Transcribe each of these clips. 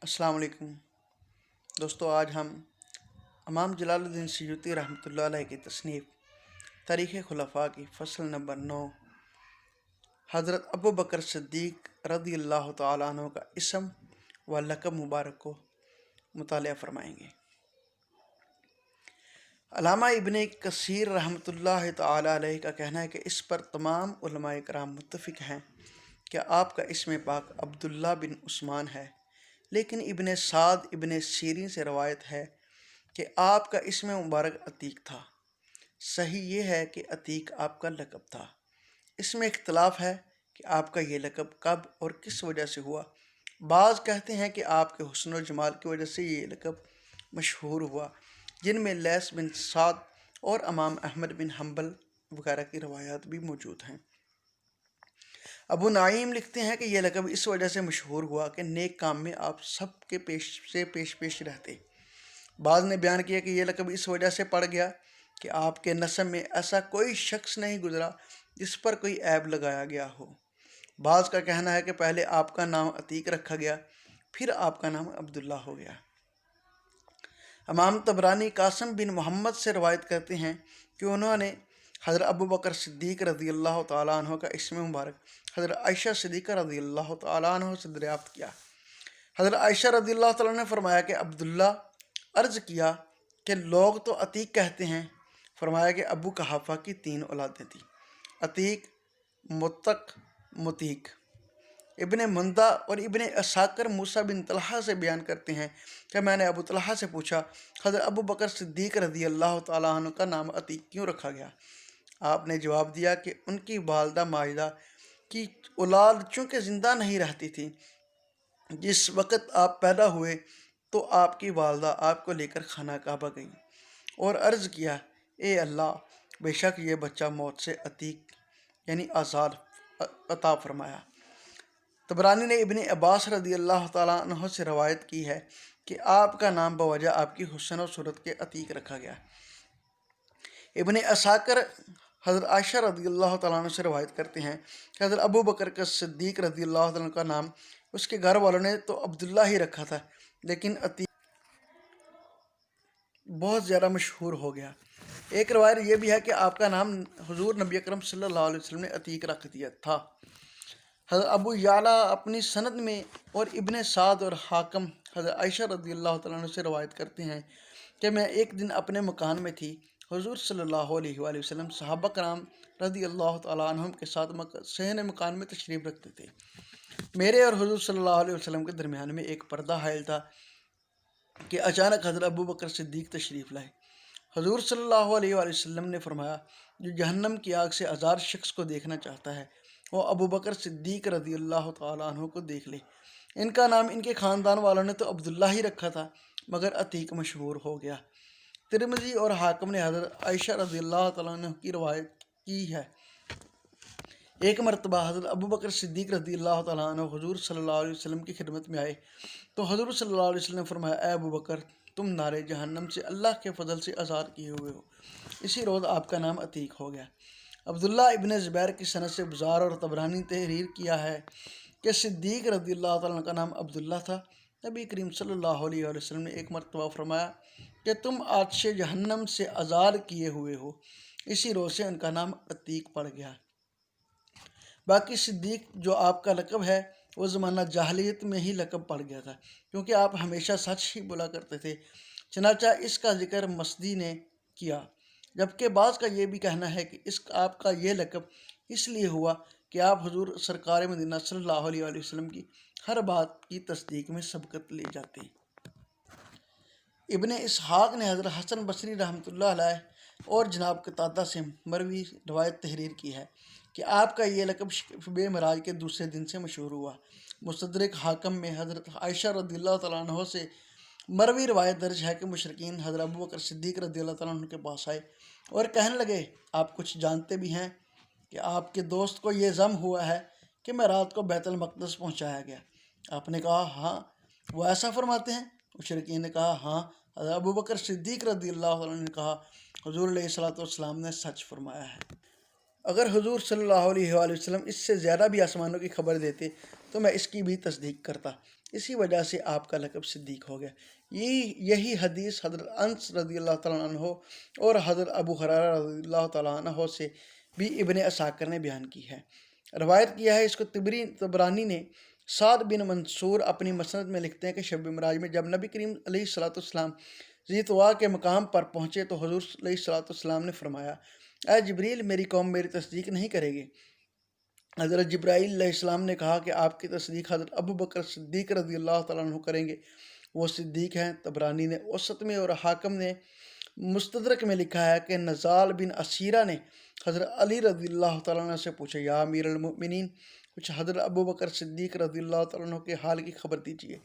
السلام علیکم دوستو، آج ہم امام جلال الدین سیوطی رحمۃ اللہ علیہ کی تصنیف تاریخ خلفاء کی فصل نمبر 9 حضرت ابو بکر صدیق رضی اللہ تعالیٰ عنہ کا اسم و لقب مبارک کو مطالعہ فرمائیں گے۔ علامہ ابن کثیر رحمۃ اللہ تعالیٰ علیہ کا کہنا ہے کہ اس پر تمام علماء کرام متفق ہیں کہ آپ کا اسم پاک عبداللہ بن عثمان ہے، لیکن ابن سعد ابن سیرین سے روایت ہے کہ آپ کا اسم مبارک عتیق تھا۔ صحیح یہ ہے کہ عتیق آپ کا لقب تھا۔ اس میں اختلاف ہے کہ آپ کا یہ لقب کب اور کس وجہ سے ہوا۔ بعض کہتے ہیں کہ آپ کے حسن و جمال کی وجہ سے یہ لقب مشہور ہوا، جن میں لیث بن سعد اور امام احمد بن حنبل وغیرہ کی روایات بھی موجود ہیں۔ ابو نعیم لکھتے ہیں کہ یہ لقب اس وجہ سے مشہور ہوا کہ نیک کام میں آپ سب کے پیش رہتے۔ بعض نے بیان کیا کہ یہ لقب اس وجہ سے پڑ گیا کہ آپ کے نسب میں ایسا کوئی شخص نہیں گزرا جس پر کوئی عیب لگایا گیا ہو۔ بعض کا کہنا ہے کہ پہلے آپ کا نام عتیق رکھا گیا، پھر آپ کا نام عبداللہ ہو گیا۔ امام طبرانی قاسم بن محمد سے روایت کرتے ہیں کہ انہوں نے حضرت ابو بکر صدیق رضی اللہ تعالیٰ عنہ کا اسم مبارک حضرت عائشہ صدیقہ رضی اللہ تعالیٰ عنہ سے دریافت کیا۔ حضرت عائشہ رضی اللہ تعالیٰ عنہ نے فرمایا کہ عبداللہ عرض کیا کہ لوگ تو عتیق کہتے ہیں۔ فرمایا کہ ابو قحافہ کی 3 اولادیں تھیں، عتیق، متق، متیق۔ ابن مندہ اور ابن اساکر موسیٰ بن طلحہ سے بیان کرتے ہیں کہ میں نے ابو طلحہ سے پوچھا، حضرت ابو بکر صدیق رضی اللہ تعالیٰ عنہ کا نام عتیق کیوں رکھا گیا؟ آپ نے جواب دیا کہ ان کی والدہ ماجدہ کی اولاد چونکہ زندہ نہیں رہتی تھی، جس وقت آپ پیدا ہوئے تو آپ کی والدہ آپ کو لے کر خانہ کعبہ گئیں اور عرض کیا، اے اللہ، بے شک یہ بچہ موت سے عتیق یعنی آزاد عطا فرمایا۔ طبرانی نے ابن عباس رضی اللہ تعالیٰ عنہ سے روایت کی ہے کہ آپ کا نام بوجہ آپ کی حسن و صورت کے عتیق رکھا گیا۔ ابن اساکر حضرت عائشہ رضی اللہ تعالیٰ عنہ سے روایت کرتے ہیں کہ حضرت ابو بکر کا صدیق رضی اللہ تعالیٰ عنہ کا نام اس کے گھر والوں نے تو عبداللہ ہی رکھا تھا، لیکن عتیق بہت زیادہ مشہور ہو گیا۔ ایک روایت یہ بھی ہے کہ آپ کا نام حضور نبی اکرم صلی اللہ علیہ وسلم نے عتیق رکھ دیا تھا۔ حضرت ابو یعلا اپنی سند میں اور ابن سعد اور حاکم حضرت عائشہ رضی اللہ تعالیٰ عنہ سے روایت کرتے ہیں کہ میں ایک دن اپنے مکان میں تھی، حضور صلی اللہ علیہ وآلہ وسلم صحابہ کرام رضی اللہ تعالیٰ عنہم کے ساتھ صحن مکان میں تشریف رکھتے تھے۔ میرے اور حضور صلی اللہ علیہ وسلم کے درمیان میں ایک پردہ حائل تھا کہ اچانک حضرت ابو بکر صدیق تشریف لائے۔ حضور صلی اللہ علیہ وآلہ وسلم نے فرمایا، جو جہنم کی آگ سے آزاد شخص کو دیکھنا چاہتا ہے وہ ابو بکر صدیق رضی اللہ تعالیٰ عنہ کو دیکھ لے۔ ان کا نام ان کے خاندان والوں نے تو عبداللہ ہی رکھا تھا، مگر عتیق مشہور ہو گیا۔ ترمذی اور حاکم نے حضرت عائشہ رضی اللہ تعالیٰ عنہ کی روایت کی ہے۔ ایک مرتبہ حضرت ابو بکر صدیق رضی اللہ تعالیٰ عنہ حضور صلی اللہ علیہ وسلم کی خدمت میں آئے تو حضور صلی اللہ علیہ وسلم نے فرمایا، اے ابو بکر، تم نارے جہنم سے اللہ کے فضل سے آزاد کیے ہوئے ہو۔ اسی روز آپ کا نام عتیق ہو گیا۔ عبداللہ ابن زبیر کی سند سے بزار اور طبرانی تحریر کیا ہے کہ صدیق رضی اللہ تعالیٰ عنہ کا نام عبداللہ تھا۔ نبی کریم صلی اللہ علیہ وآلہ وسلم نے ایک مرتبہ فرمایا کہ تم آتش جہنم سے آزاد کیے ہوئے ہو۔ اسی روز سے ان کا نام عتیق پڑ گیا۔ باقی صدیق جو آپ کا لقب ہے وہ زمانہ جاہلیت میں ہی لقب پڑ گیا تھا، کیونکہ آپ ہمیشہ سچ ہی بولا کرتے تھے، چنانچہ اس کا ذکر مسدی نے کیا۔ جبکہ بعض کا یہ بھی کہنا ہے کہ آپ کا یہ لقب اس لیے ہوا کہ آپ حضور سرکار مدینہ صلی اللہ علیہ وآلہ وسلم کی ہر بات کی تصدیق میں سبقت لے جاتے۔ ابن اسحاق نے حضرت حسن بصری رحمۃ اللہ علیہ اور جناب قتادہ سے مروی روایت تحریر کی ہے کہ آپ کا یہ لقب شب معراج کے دوسرے دن سے مشہور ہوا۔ مستدرک حاکم میں حضرت عائشہ رضی اللہ تعالیٰ عنہ سے مروی روایت درج ہے کہ مشرکین حضرت ابو بکر صدیق رضی اللہ تعالیٰ عنہ کے پاس آئے اور کہنے لگے، آپ کچھ جانتے بھی ہیں کہ آپ کے دوست کو یہ ضم ہوا ہے کہ میں رات کو بیت المقدس پہنچایا گیا؟ آپ نے کہا، ہاں، وہ ایسا فرماتے ہیں؟ مشرکین نے کہا، ہاں۔ حضرت ابو بکر صدیق رضی اللہ عنہ نے کہا، حضور علیہ الصلوۃ والسلام نے سچ فرمایا ہے۔ اگر حضور صلی اللہ علیہ وآلہ وسلم اس سے زیادہ بھی آسمانوں کی خبر دیتے تو میں اس کی بھی تصدیق کرتا۔ اسی وجہ سے آپ کا لقب صدیق ہو گیا۔ یہی حدیث حضرت انس رضی اللہ تعالیٰ عنہ اور حضرت ابو ہریرہ رضی اللہ تعالیٰ عنہ سے بھی ابن اساکر نے بیان کی ہے، روایت کیا ہے۔ اس کو طبرانی نے سعد بن منصور اپنی مسند میں لکھتے ہیں کہ شب معراج میں جب نبی کریم علیہ السلام ذی طوا کے مقام پر پہنچے تو حضور علیہ السلام نے فرمایا، اے جبریل، میری قوم میری تصدیق نہیں کرے گی۔ حضرت جبرائیل علیہ السلام نے کہا کہ آپ کی تصدیق حضرت ابو بکر صدیق رضی اللہ تعالیٰ عنہ کریں گے، وہ صدیق ہیں۔ طبرانی نے اوسط میں اور حاکم نے مستدرک میں لکھا ہے کہ نزال بن اسیرہ نے حضرت علی رضی اللہ تعالیٰ عنہ سے پوچھا، یا امیر المؤمنین، کچھ حضرت ابو بکر صدیق رضی اللہ تعالیٰ عنہ کے حال کی خبر دیجیے۔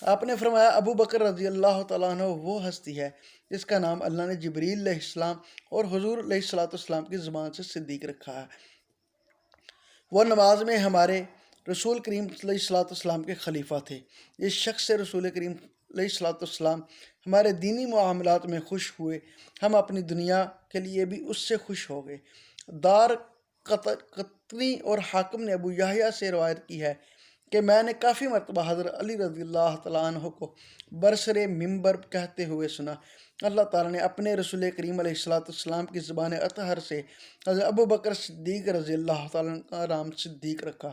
آپ نے فرمایا، ابو بکر رضی اللہ تعالیٰ عنہ وہ ہستی ہے جس کا نام اللہ نے جبریل علیہ السلام اور حضور علیہ السلام کی زبان سے صدیق رکھا ہے۔ وہ نماز میں ہمارے رسول کریم علیہ السلام کے خلیفہ تھے۔ اس شخص سے رسول کریم علیہ السلام ہمارے دینی معاملات میں خوش ہوئے، ہم اپنی دنیا کے لیے بھی اس سے خوش ہو گئے۔ دار قطنی اور حاکم نے ابو یحییٰ سے روایت کی ہے کہ میں نے کافی مرتبہ حضرت علی رضی اللہ تعالیٰ عنہ کو برسر ممبر کہتے ہوئے سنا، اللہ تعالیٰ نے اپنے رسول کریم علیہ السلام کی زبان اطہر سے حضرت ابو بکر صدیق رضی اللہ تعالیٰ عنہ کا نام صدیق رکھا۔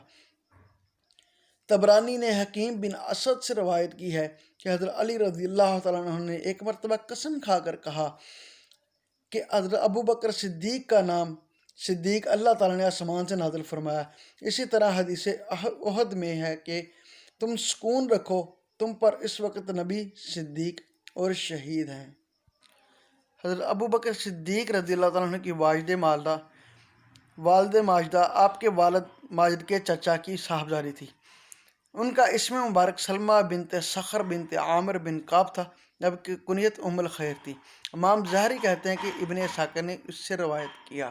طبرانی نے حکیم بن اسد سے روایت کی ہے کہ حضرت علی رضی اللہ تعالیٰ عنہ نے ایک مرتبہ قسم کھا کر کہا کہ حضرت ابو بکر صدیق کا نام صدیق اللہ تعالیٰ نے آسمان سے نازل فرمایا۔ اسی طرح حدیث احد میں ہے کہ تم سکون رکھو، تم پر اس وقت نبی، صدیق اور شہید ہیں۔ حضرت ابو بکر صدیق رضی اللہ تعالیٰ عنہ کی والد ماجدہ آپ کے والد ماجد کے چچا کی صاحبزادی تھی۔ ان کا اسم مبارک سلمہ بنت صخر بنت عامر بن کعب تھا، جبکہ کنیت ام الخیر تھی۔ امام ظاہری کہتے ہیں کہ ابن اسحاق نے اس سے روایت کیا۔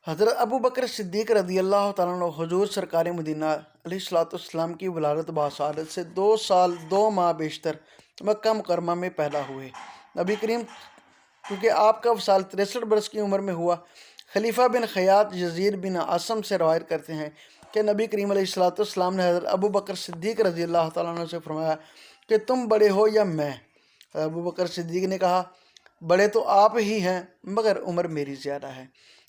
حضرت ابو بکر صدیق رضی اللہ تعالیٰ عنہ حضور سرکار مدینہ علیہ السلام کی ولادت باسعادت سے 2 سال 2 ماہ بیشتر مکہ مکرمہ میں پیدا ہوئے۔ نبی کریم کیونکہ آپ کا وصال 63 برس کی عمر میں ہوا، خلیفہ بن خیاط یزید بن عاصم سے روایت کرتے ہیں کہ نبی کریم علیہ السلام نے حضرت ابو بکر صدیق رضی اللہ تعالیٰ عنہ سے فرمایا کہ تم بڑے ہو یا میں؟ حضرت ابو بکر صدیق نے کہا، بڑے تو آپ ہی ہیں مگر عمر میری زیادہ ہے۔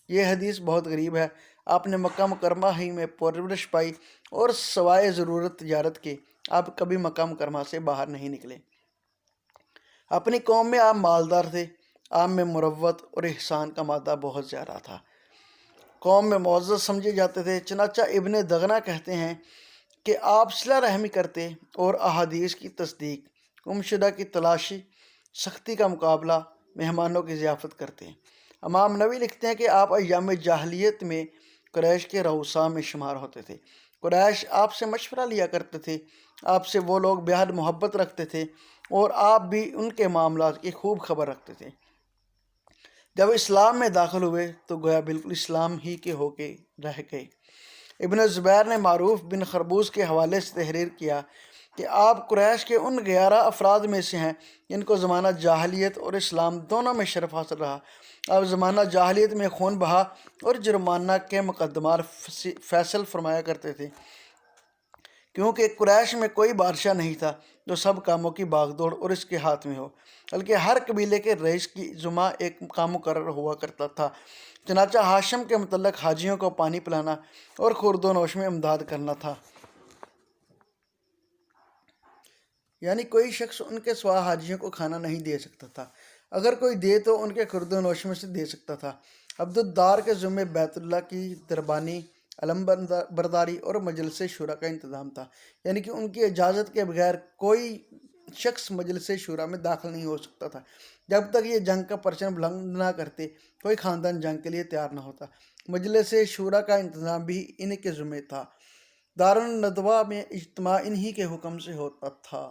یہ حدیث بہت غریب ہے۔ آپ نے مکہ مکرمہ ہی میں پرورش پائی اور سوائے ضرورت تجارت کے آپ کبھی مکہ مکرمہ سے باہر نہیں نکلے۔ اپنی قوم میں آپ مالدار تھے، آپ میں مروت اور احسان کا مادہ بہت زیادہ تھا، قوم میں معزز سمجھے جاتے تھے۔ چنانچہ ابن دغنہ کہتے ہیں کہ آپ صلہ رحمی کرتے اور احادیث کی تصدیق، گمشدہ کی تلاشی، سختی کا مقابلہ، مہمانوں کی ضیافت کرتے ہیں۔ امام نووی لکھتے ہیں کہ آپ ایام جاہلیت میں قریش کے رؤساء میں شمار ہوتے تھے۔ قریش آپ سے مشورہ لیا کرتے تھے، آپ سے وہ لوگ بے حد محبت رکھتے تھے اور آپ بھی ان کے معاملات کی خوب خبر رکھتے تھے۔ جب اسلام میں داخل ہوئے تو گویا بالکل اسلام ہی کے ہو کے رہ گئے۔ ابن زبیر نے معروف بن خربوز کے حوالے سے تحریر کیا کہ آپ قریش کے ان 11 افراد میں سے ہیں جن کو زمانہ جاہلیت اور اسلام دونوں میں شرف حاصل رہا۔ آپ زمانہ جاہلیت میں خون بہا اور جرمانہ کے مقدمات فیصل فرمایا کرتے تھے، کیونکہ قریش میں کوئی بادشاہ نہیں تھا جو سب کاموں کی باغ دوڑ اور اس کے ہاتھ میں ہو، بلکہ ہر قبیلے کے رئیس کی ذمہ ایک کام مقرر ہوا کرتا تھا۔ چنانچہ ہاشم کے متعلق حاجیوں کو پانی پلانا اور خورد و نوش میں امداد کرنا تھا، یعنی کوئی شخص ان کے سوا حاجیوں کو کھانا نہیں دے سکتا تھا، اگر کوئی دے تو ان کے خورد و نوش میں سے دے سکتا تھا۔ عبد الدار کے ذمے بیت اللہ کی دربانی، علم برداری اور مجلس شورا کا انتظام تھا، یعنی کہ ان کی اجازت کے بغیر کوئی شخص مجلس شورا میں داخل نہیں ہو سکتا تھا۔ جب تک یہ جنگ کا پرچم بلند نہ کرتے کوئی خاندان جنگ کے لیے تیار نہ ہوتا۔ مجلس شورا کا انتظام بھی ان کے ذمے تھا۔ دار الندوہ میں اجتماع انہی کے حکم سے ہوتا تھا۔